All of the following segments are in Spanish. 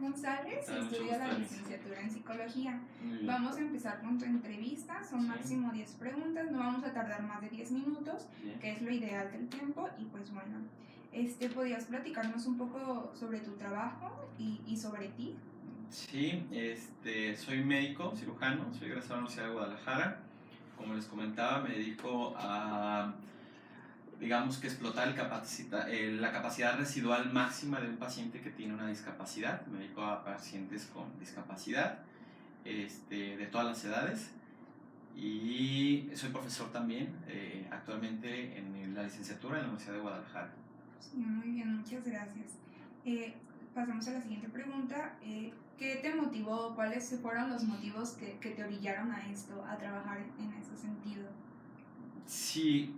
González y Mucho estudio la gusto, licenciatura en Psicología. Muy bien. Vamos a empezar con tu entrevista, son Sí. máximo 10 preguntas, no vamos a tardar más de 10 minutos, Bien. que es lo ideal del tiempo, y pues bueno, ¿podrías platicarnos un poco sobre tu trabajo y sobre ti? Sí, soy médico, cirujano, soy egresado de la Universidad de Guadalajara. Como les comentaba, me dedico a, digamos que explotar la capacidad residual máxima de un paciente que tiene una discapacidad. Me dedico a pacientes con discapacidad, de todas las edades. Y soy profesor también, actualmente en la licenciatura en la Universidad de Guadalajara. Sí, muy bien, muchas gracias. Pasamos a la siguiente pregunta. ¿Qué te motivó? ¿Cuáles fueron los motivos que te orillaron a esto, a trabajar en ese sentido? Sí,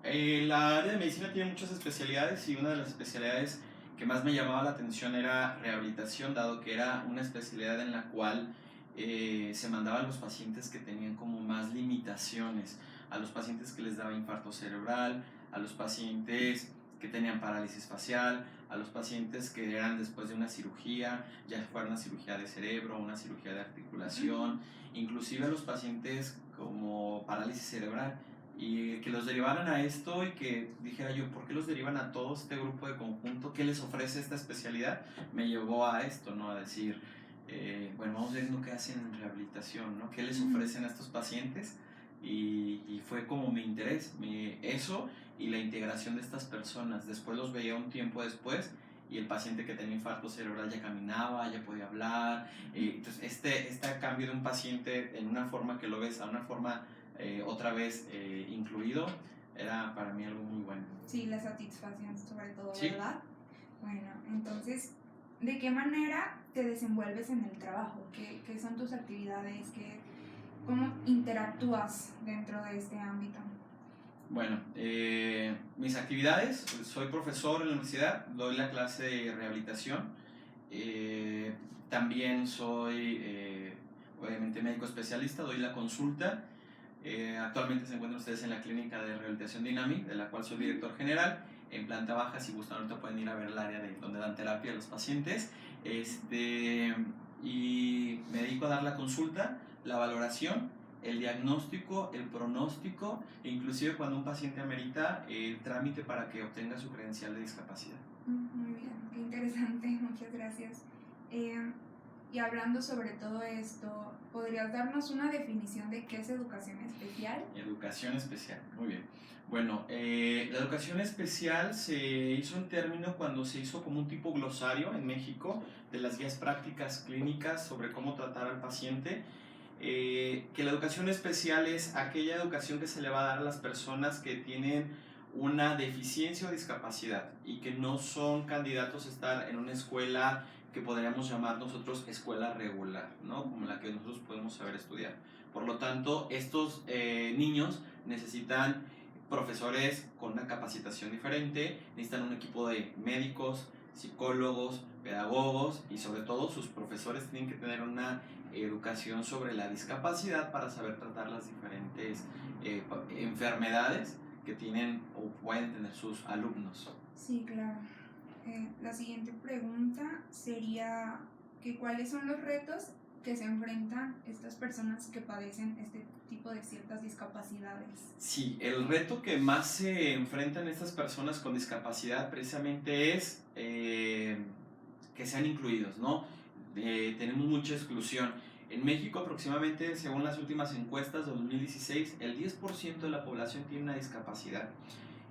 la área de medicina tiene muchas especialidades y una de las especialidades que más me llamaba la atención era rehabilitación, dado que era una especialidad en la cual se mandaban a los pacientes que tenían como más limitaciones, a los pacientes que les daba infarto cerebral, a los pacientes que tenían parálisis facial, a los pacientes que eran después de una cirugía, ya fuera una cirugía de cerebro, una cirugía de articulación, inclusive a los pacientes como parálisis cerebral, y que los derivaran a esto y que dijera yo, ¿por qué los derivan a todo este grupo de conjunto? ¿Qué les ofrece esta especialidad? Me llevó a esto, ¿no? A decir, bueno, vamos viendo qué hacen en rehabilitación, ¿no? ¿Qué les ofrecen a estos pacientes? Y fue como mi interés, eso y la integración de estas personas. Después los veía un tiempo después y el paciente que tenía infarto cerebral ya caminaba, ya podía hablar. Entonces, este cambio de un paciente en una forma que lo ves a una forma otra vez incluido, era para mí algo muy bueno. Sí, la satisfacción sobre todo, Sí. ¿verdad? Bueno, entonces, ¿de qué manera te desenvuelves en el trabajo? ¿Qué son tus actividades? ¿Cómo interactúas dentro de este ámbito? Bueno, mis actividades, soy profesor en la universidad, doy la clase de rehabilitación, también soy obviamente médico especialista, doy la consulta. Actualmente se encuentran ustedes en la clínica de rehabilitación Dynamic, de la cual soy director general, en planta baja. Si gustan ahorita pueden ir a ver el área de donde dan terapia a los pacientes. Y me dedico a dar la consulta, la valoración, el diagnóstico, el pronóstico e inclusive cuando un paciente amerita el trámite para que obtenga su credencial de discapacidad. Muy bien, qué interesante, muchas gracias. Y hablando sobre todo esto, ¿podrías darnos una definición de qué es educación especial? Educación especial, muy bien. Bueno, la educación especial se hizo un término cuando se hizo como un tipo glosario en México de las guías prácticas clínicas sobre cómo tratar al paciente. Que la educación especial es aquella educación que se le va a dar a las personas que tienen una deficiencia o discapacidad y que no son candidatos a estar en una escuela que podríamos llamar nosotros escuela regular, ¿no? Como la que nosotros podemos saber estudiar. Por lo tanto, estos niños necesitan profesores con una capacitación diferente, necesitan un equipo de médicos, psicólogos, pedagogos y sobre todo sus profesores tienen que tener una educación sobre la discapacidad para saber tratar las diferentes enfermedades que tienen o pueden tener sus alumnos. Sí, claro. La siguiente pregunta sería que ¿cuáles son los retos que se enfrentan estas personas que padecen este tipo de ciertas discapacidades? Sí, el reto que más se enfrentan estas personas con discapacidad precisamente es que sean incluidos, ¿no? Tenemos mucha exclusión. En México aproximadamente, según las últimas encuestas de 2016, el 10% de la población tiene una discapacidad.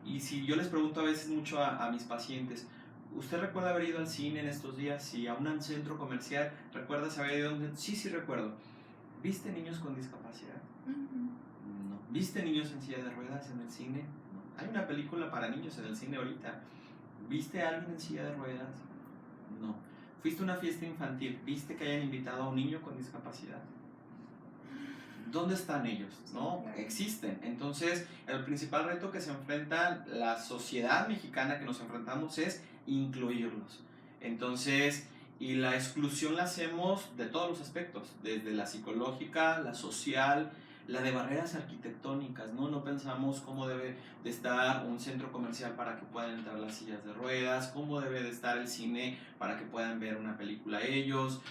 Y si yo les pregunto a veces mucho a mis pacientes, ¿usted recuerda haber ido al cine en estos días? Si a un centro comercial, ¿recuerdas haber ido a un... Sí, sí recuerdo. ¿Viste niños con discapacidad? No. ¿Viste niños en silla de ruedas en el cine? No. Hay una película para niños en el cine ahorita. ¿Viste a alguien en silla de ruedas? No. ¿Fuiste a una fiesta infantil? ¿Viste que hayan invitado a un niño con discapacidad? ¿Dónde están ellos? ¿No? Existen. Entonces, el principal reto que se enfrenta la sociedad mexicana, que nos enfrentamos, es incluirlos. Entonces, y la exclusión la hacemos de todos los aspectos, desde la psicológica, la social, la de barreras arquitectónicas, ¿no? No pensamos cómo debe de estar un centro comercial para que puedan entrar las sillas de ruedas, cómo debe de estar el cine para que puedan ver una película ellos,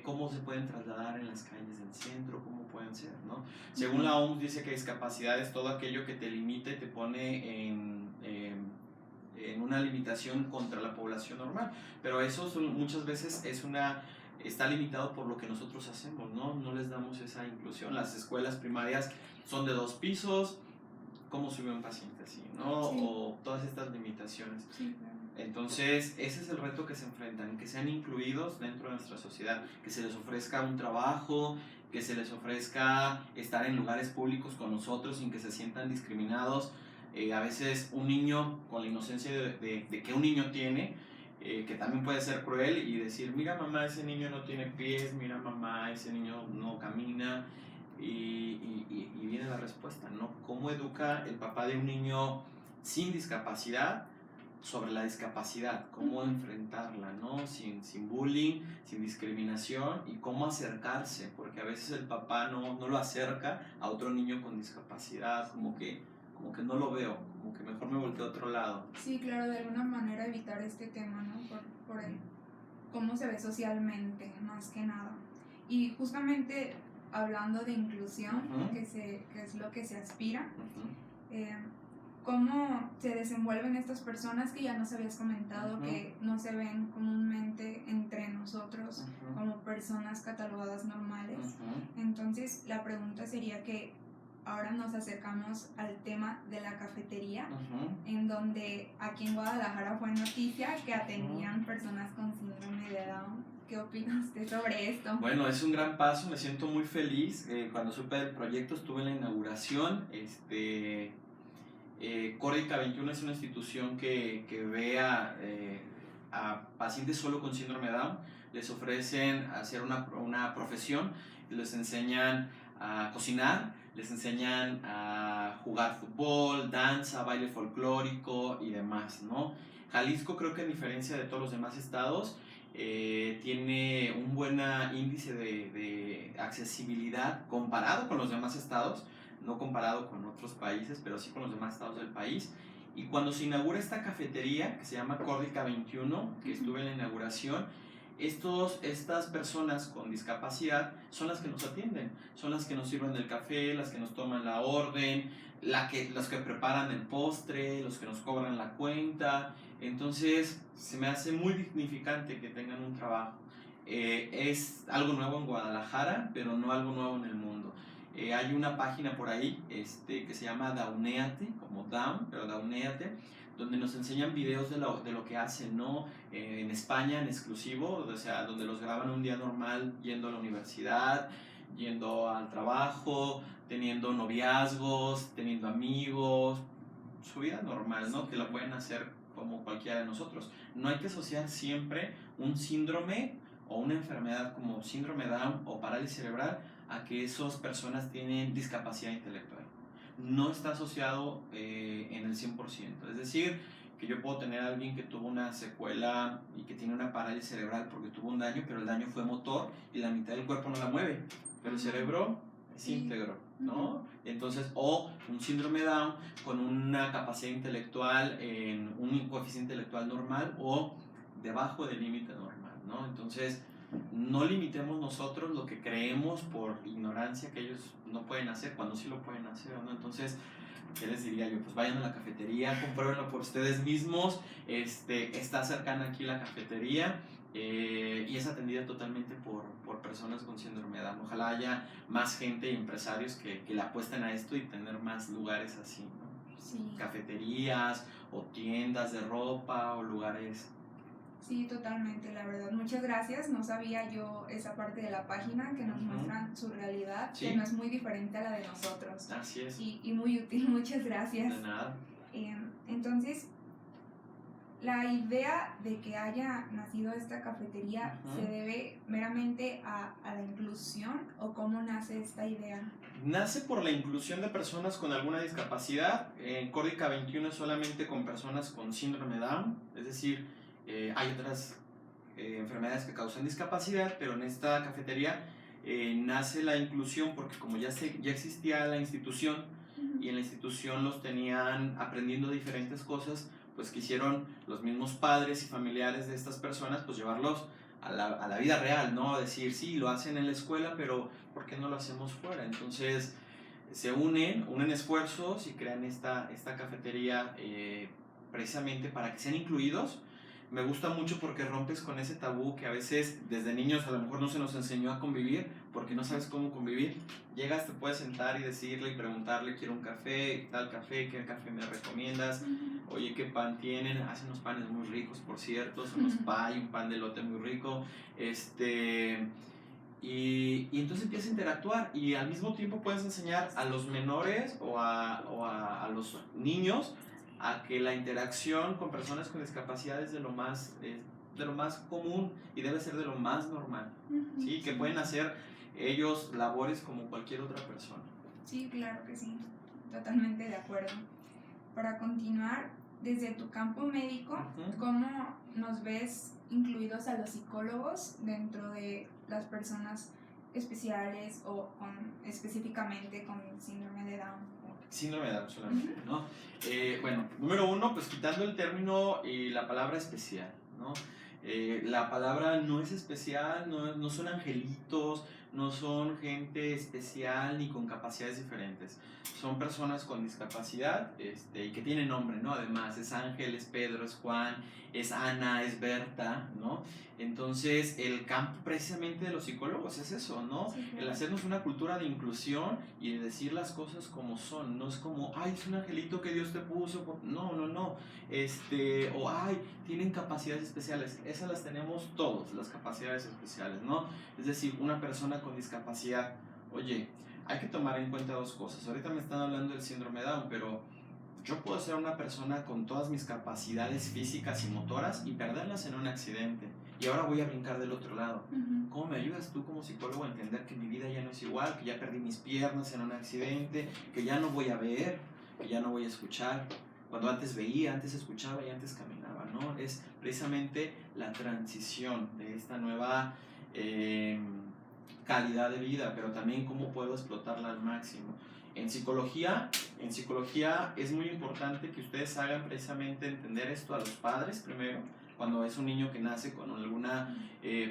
cómo se pueden trasladar en las calles del centro, cómo pueden ser, ¿no? Según la OMS dice que discapacidad es todo aquello que te limita y te pone en una limitación contra la población normal, pero eso muchas veces está limitado por lo que nosotros hacemos, ¿no? No les damos esa inclusión. Las escuelas primarias son de 2 pisos, ¿cómo sube un paciente así, no? Sí. O todas estas limitaciones. Sí, claro. Entonces, ese es el reto que se enfrentan, que sean incluidos dentro de nuestra sociedad, que se les ofrezca un trabajo, que se les ofrezca estar en lugares públicos con nosotros sin que se sientan discriminados. A veces un niño, con la inocencia de que un niño tiene, que también puede ser cruel y decir, mira mamá, ese niño no tiene pies, mira mamá, ese niño no camina, y viene la respuesta, ¿no? ¿Cómo educa el papá de un niño sin discapacidad sobre la discapacidad? ¿Cómo enfrentarla, ¿no? Sin bullying, sin discriminación, y cómo acercarse, porque a veces el papá no lo acerca a otro niño con discapacidad, como que no lo veo, como que mejor me volteo a otro lado. Sí, claro, de alguna manera evitar este tema, ¿no? Por el cómo se ve socialmente, más que nada. Y justamente hablando de inclusión, que es lo que se aspira, cómo se desenvuelven estas personas que ya nos habías comentado, que no se ven comúnmente entre nosotros como personas catalogadas normales. Entonces, la pregunta sería que ahora nos acercamos al tema de la cafetería, en donde aquí en Guadalajara fue noticia que atendían personas con síndrome de Down. ¿Qué opina usted sobre esto? Bueno, es un gran paso, me siento muy feliz. Cuando supe del proyecto estuve en la inauguración. Códica 21 es una institución que ve a pacientes solo con síndrome de Down. Les ofrecen hacer una profesión, les enseñan a cocinar, les enseñan a jugar fútbol, danza, baile folclórico y demás, ¿no? Jalisco, creo que a diferencia de todos los demás estados, tiene un buen índice de accesibilidad comparado con los demás estados, no comparado con otros países, pero sí con los demás estados del país. Y cuando se inaugura esta cafetería, que se llama Códica 21, que estuve en la inauguración, estas personas con discapacidad son las que nos atienden, son las que nos sirven el café, las que nos toman la orden, los que preparan el postre, los que nos cobran la cuenta. Entonces se me hace muy dignificante que tengan un trabajo. Es algo nuevo en Guadalajara, pero no algo nuevo en el mundo. Hay una página por ahí que se llama Downeate, como Down, pero Downeate, donde nos enseñan videos de lo que hacen, ¿no? En España, en exclusivo, o sea, donde los graban un día normal yendo a la universidad, yendo al trabajo, teniendo noviazgos, teniendo amigos, su vida normal, ¿no? Que lo pueden hacer como cualquiera de nosotros. No hay que asociar siempre un síndrome o una enfermedad como síndrome Down o parálisis cerebral a que esas personas tienen discapacidad intelectual. No está asociado en el 100%. Es decir, que yo puedo tener a alguien que tuvo una secuela y que tiene una parálisis cerebral porque tuvo un daño, pero el daño fue motor y la mitad del cuerpo no la mueve, pero el cerebro es íntegro, ¿no? Entonces, o un síndrome Down con una capacidad intelectual en un coeficiente intelectual normal o debajo del límite normal, ¿no? Entonces, no limitemos nosotros lo que creemos por ignorancia que ellos no pueden hacer cuando sí lo pueden hacer, ¿no? Entonces, ¿qué les diría yo? Pues vayan a la cafetería, compruébenlo por ustedes mismos. Está cercana aquí la cafetería y es atendida totalmente por personas con síndrome de Down. Ojalá haya más gente y empresarios que le apuesten a esto y tener más lugares así, ¿no? Sí. Cafeterías o tiendas de ropa o lugares. Sí, totalmente, la verdad. Muchas gracias. No sabía yo esa parte de la página que nos muestran su realidad, ¿Sí? Que no es muy diferente a la de nosotros. Así es. Y muy útil. Muchas gracias. De nada. Entonces, la idea de que haya nacido esta cafetería se debe meramente a la inclusión, ¿o cómo nace esta idea? Nace por la inclusión de personas con alguna discapacidad. En Códica 21 es solamente con personas con síndrome Down, es decir, hay otras enfermedades que causan discapacidad, pero en esta cafetería nace la inclusión porque como ya existía la institución y en la institución los tenían aprendiendo diferentes cosas, pues quisieron los mismos padres y familiares de estas personas pues llevarlos a la vida real, ¿no? Decir, sí, lo hacen en la escuela, pero ¿por qué no lo hacemos fuera? Entonces se unen esfuerzos y crean esta cafetería precisamente para que sean incluidos. Me gusta mucho porque rompes con ese tabú que a veces desde niños a lo mejor no se nos enseñó a convivir porque no sabes cómo convivir. Llegas, te puedes sentar y decirle y preguntarle, quiero un café, tal café, ¿qué café me recomiendas? Oye, ¿qué pan tienen? Hacen unos panes muy ricos, por cierto, son unos pie, un pan de elote muy rico. Y entonces empiezas a interactuar y al mismo tiempo puedes enseñar a los menores o a los niños a que la interacción con personas con discapacidad es de lo más común y debe ser de lo más normal, ¿sí? Que pueden hacer ellos labores como cualquier otra persona. Sí, claro que sí, totalmente de acuerdo. Para continuar, desde tu campo médico, ¿cómo nos ves incluidos a los psicólogos dentro de las personas especiales o específicamente con síndrome de Down? Síndrome de Down solamente, ¿no? Bueno, número uno, pues quitando el término y la palabra especial, ¿no? La palabra no es especial, no son angelitos, no son gente especial ni con capacidades diferentes. Son personas con discapacidad y que tienen nombre, ¿no? Además, es Ángel, es Pedro, es Juan, es Ana, es Berta, ¿no? Entonces, el campo precisamente de los psicólogos es eso, ¿no? Sí, claro. El hacernos una cultura de inclusión y de decir las cosas como son. No es como, ay, es un angelito que Dios te puso. No. O, ay, tienen capacidades especiales. Esas las tenemos todos, las capacidades especiales, ¿no? Es decir, una persona con discapacidad, oye, hay que tomar en cuenta dos cosas. Ahorita me están hablando del síndrome de Down, pero yo puedo ser una persona con todas mis capacidades físicas y motoras y perderlas en un accidente. Y ahora voy a brincar del otro lado. ¿Cómo me ayudas tú como psicólogo a entender que mi vida ya no es igual, que ya perdí mis piernas en un accidente, que ya no voy a ver, que ya no voy a escuchar? Cuando antes veía, antes escuchaba y antes caminaba, ¿no? Es precisamente la transición de esta nueva calidad de vida, pero también cómo puedo explotarla al máximo. En psicología es muy importante que ustedes hagan precisamente entender esto a los padres primero, cuando es un niño que nace con alguna,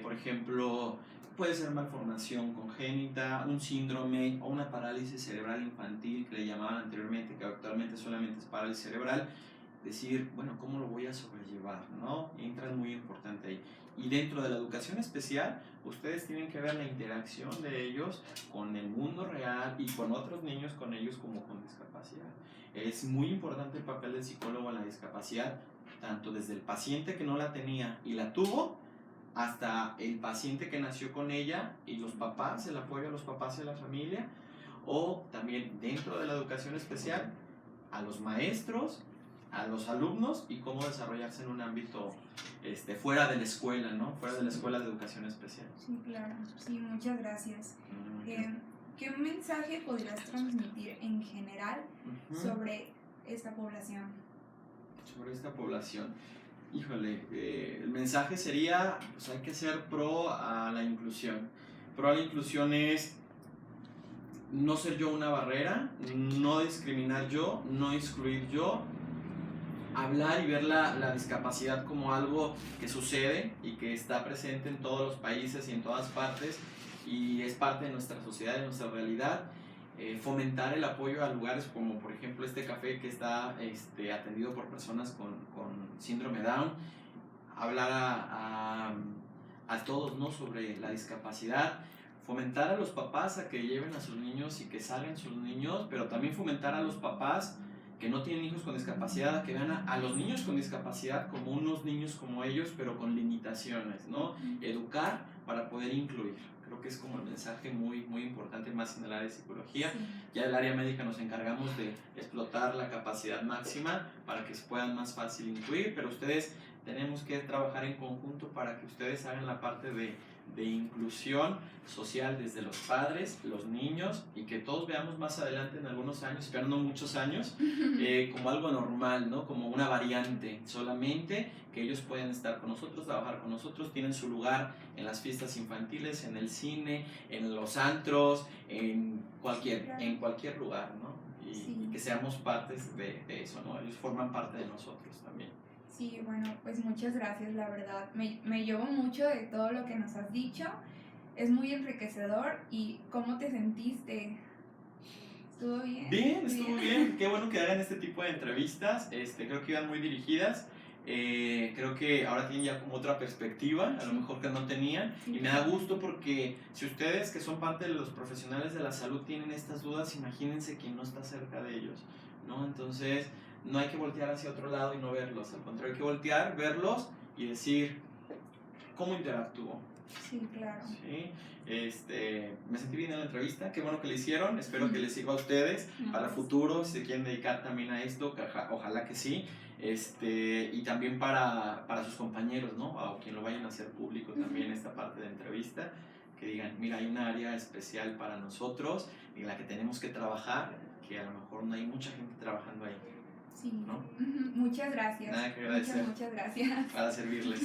por ejemplo, puede ser malformación congénita, un síndrome o una parálisis cerebral infantil que le llamaban anteriormente, que actualmente solamente es parálisis cerebral. Decir, bueno, ¿cómo lo voy a sobrellevar? ¿No? Entra muy importante ahí. Y dentro de la educación especial, ustedes tienen que ver la interacción de ellos con el mundo real y con otros niños con ellos como con discapacidad. Es muy importante el papel del psicólogo en la discapacidad, tanto desde el paciente que no la tenía y la tuvo, hasta el paciente que nació con ella y los papás, el apoyo a los papás y a la familia, o también dentro de la educación especial, a los maestros, a los alumnos y cómo desarrollarse en un ámbito fuera de la escuela, ¿no? Fuera de la escuela de educación especial. Sí, claro. Sí, muchas gracias. ¿Qué mensaje podrías transmitir en general sobre esta población? Sobre esta población. Híjole, el mensaje sería, pues hay que ser pro a la inclusión. Pro a la inclusión es no ser yo una barrera, no discriminar yo, no excluir yo, hablar y ver la discapacidad como algo que sucede y que está presente en todos los países y en todas partes y es parte de nuestra sociedad, de nuestra realidad. Fomentar el apoyo a lugares como por ejemplo este café que está atendido por personas con síndrome Down, hablar a todos, ¿no? Sobre la discapacidad, fomentar a los papás a que lleven a sus niños y que salgan sus niños, pero también fomentar a los papás que no tienen hijos con discapacidad, a que vean a los niños con discapacidad como unos niños como ellos, pero con limitaciones, ¿no? Educar para poder incluir. Creo que es como el mensaje muy, muy importante, más en el área de psicología. Sí. Ya el área médica nos encargamos de explotar la capacidad máxima para que se puedan más fácil incluir, pero ustedes tenemos que trabajar en conjunto para que ustedes hagan la parte de de inclusión social desde los padres, los niños, y que todos veamos más adelante en algunos años, pero no muchos años, como algo normal, ¿no? Como una variante solamente, que ellos pueden estar con nosotros, trabajar con nosotros, tienen su lugar en las fiestas infantiles, en el cine, en los antros, en cualquier lugar, ¿no? Y que seamos partes de eso, ¿no? Ellos forman parte de nosotros también. Sí, bueno, pues muchas gracias, la verdad. Me llevo mucho de todo lo que nos has dicho. Es muy enriquecedor. ¿Y cómo te sentiste? ¿Estuvo bien? Bien, estuvo bien. Qué bueno que hagan este tipo de entrevistas. Creo que iban muy dirigidas. Creo que ahora tienen ya como otra perspectiva, a lo mejor que no tenían. Sí. Y me da gusto porque si ustedes que son parte de los profesionales de la salud tienen estas dudas, imagínense quien no está cerca de ellos, ¿no? Entonces, no hay que voltear hacia otro lado y no verlos. Al contrario, hay que voltear, verlos y decir, ¿cómo interactúo? Sí, claro. Sí, me sentí bien en la entrevista, qué bueno que le hicieron, espero que les sirva a ustedes para el futuro, si se quieren dedicar también a esto, ojalá que sí, y también para sus compañeros, ¿no? O quien lo vayan a hacer público también esta parte de entrevista, que digan, mira, hay un área especial para nosotros en la que tenemos que trabajar, que a lo mejor no hay mucha gente trabajando ahí. Sí, ¿no? Muchas gracias. Nada que agradecer. Muchas gracias. Para servirles.